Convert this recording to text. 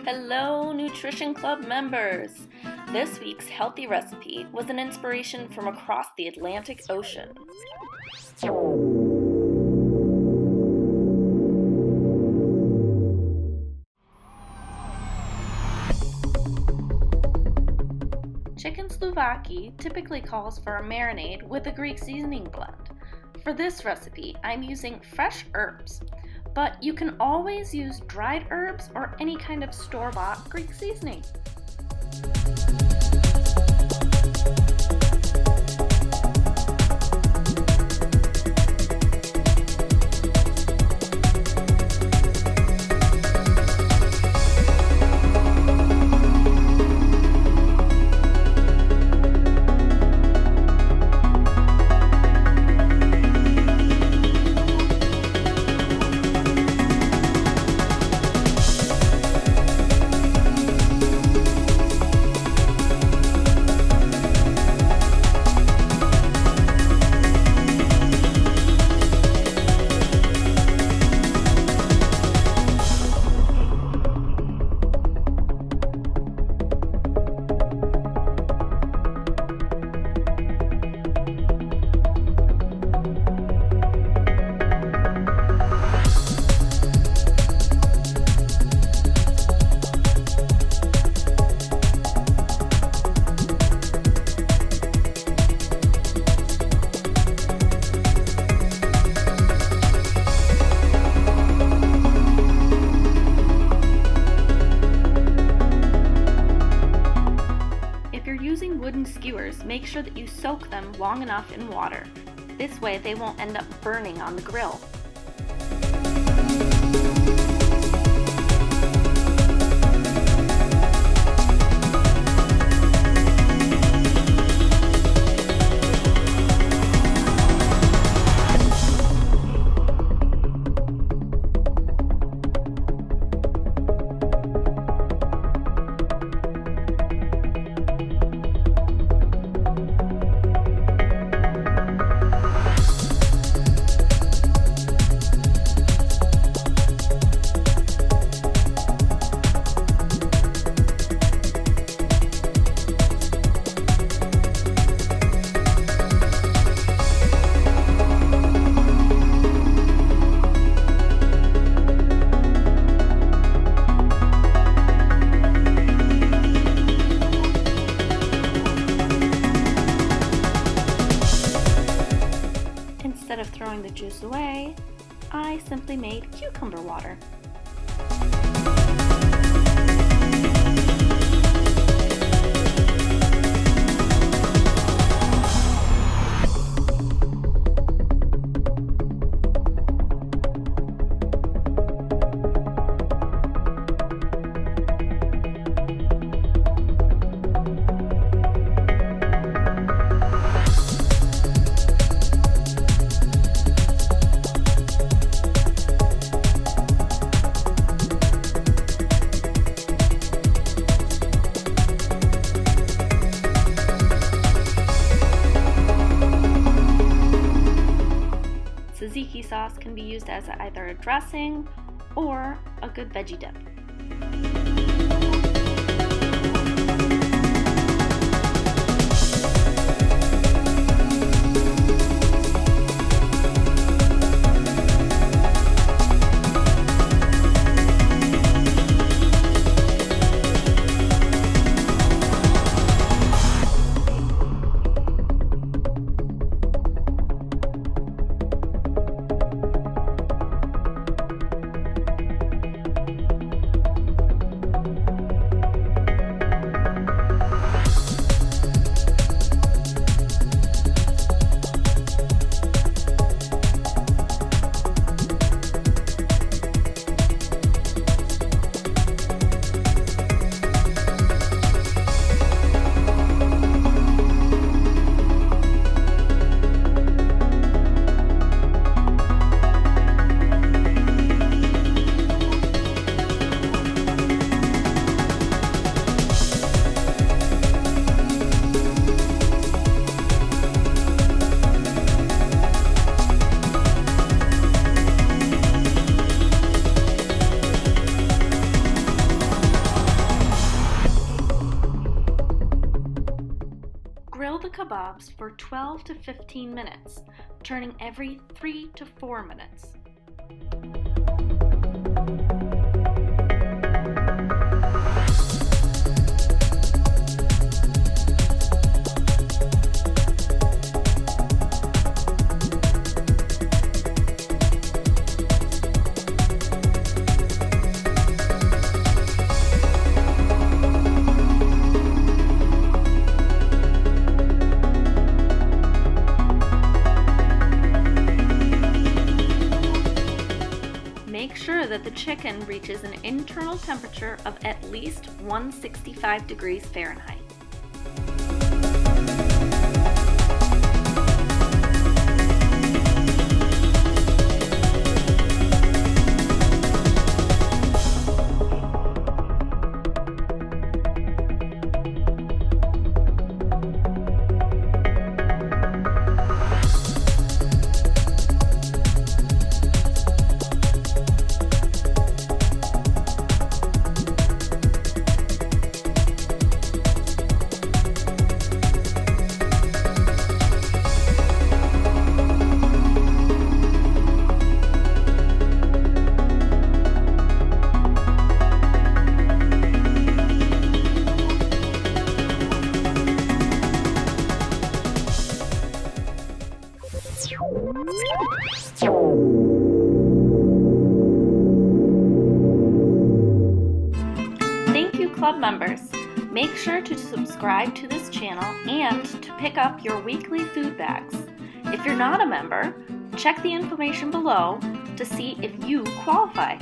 Hello, Nutrition Club members! This week's healthy recipe was an inspiration from across the Atlantic Ocean. Chicken Souvlaki typically calls for a marinade with a Greek seasoning blend. For this recipe, I'm using fresh herbs, but you can always use dried herbs or any kind of store-bought Greek seasoning. Wooden skewers, make sure that you soak them long enough in water. This way they won't end up burning on the grill. Instead of throwing the juice away, I simply made cucumber water. Tzatziki sauce can be used as either a dressing or a good veggie dip. kabobs for 12 to 15 minutes, turning every 3 to 4 minutes. Make sure that the chicken reaches an internal temperature of at least 165 degrees Fahrenheit. Thank you, club members. Make sure to subscribe to this channel and to pick up your weekly food bags. If you're not a member, check the information below to see if you qualify.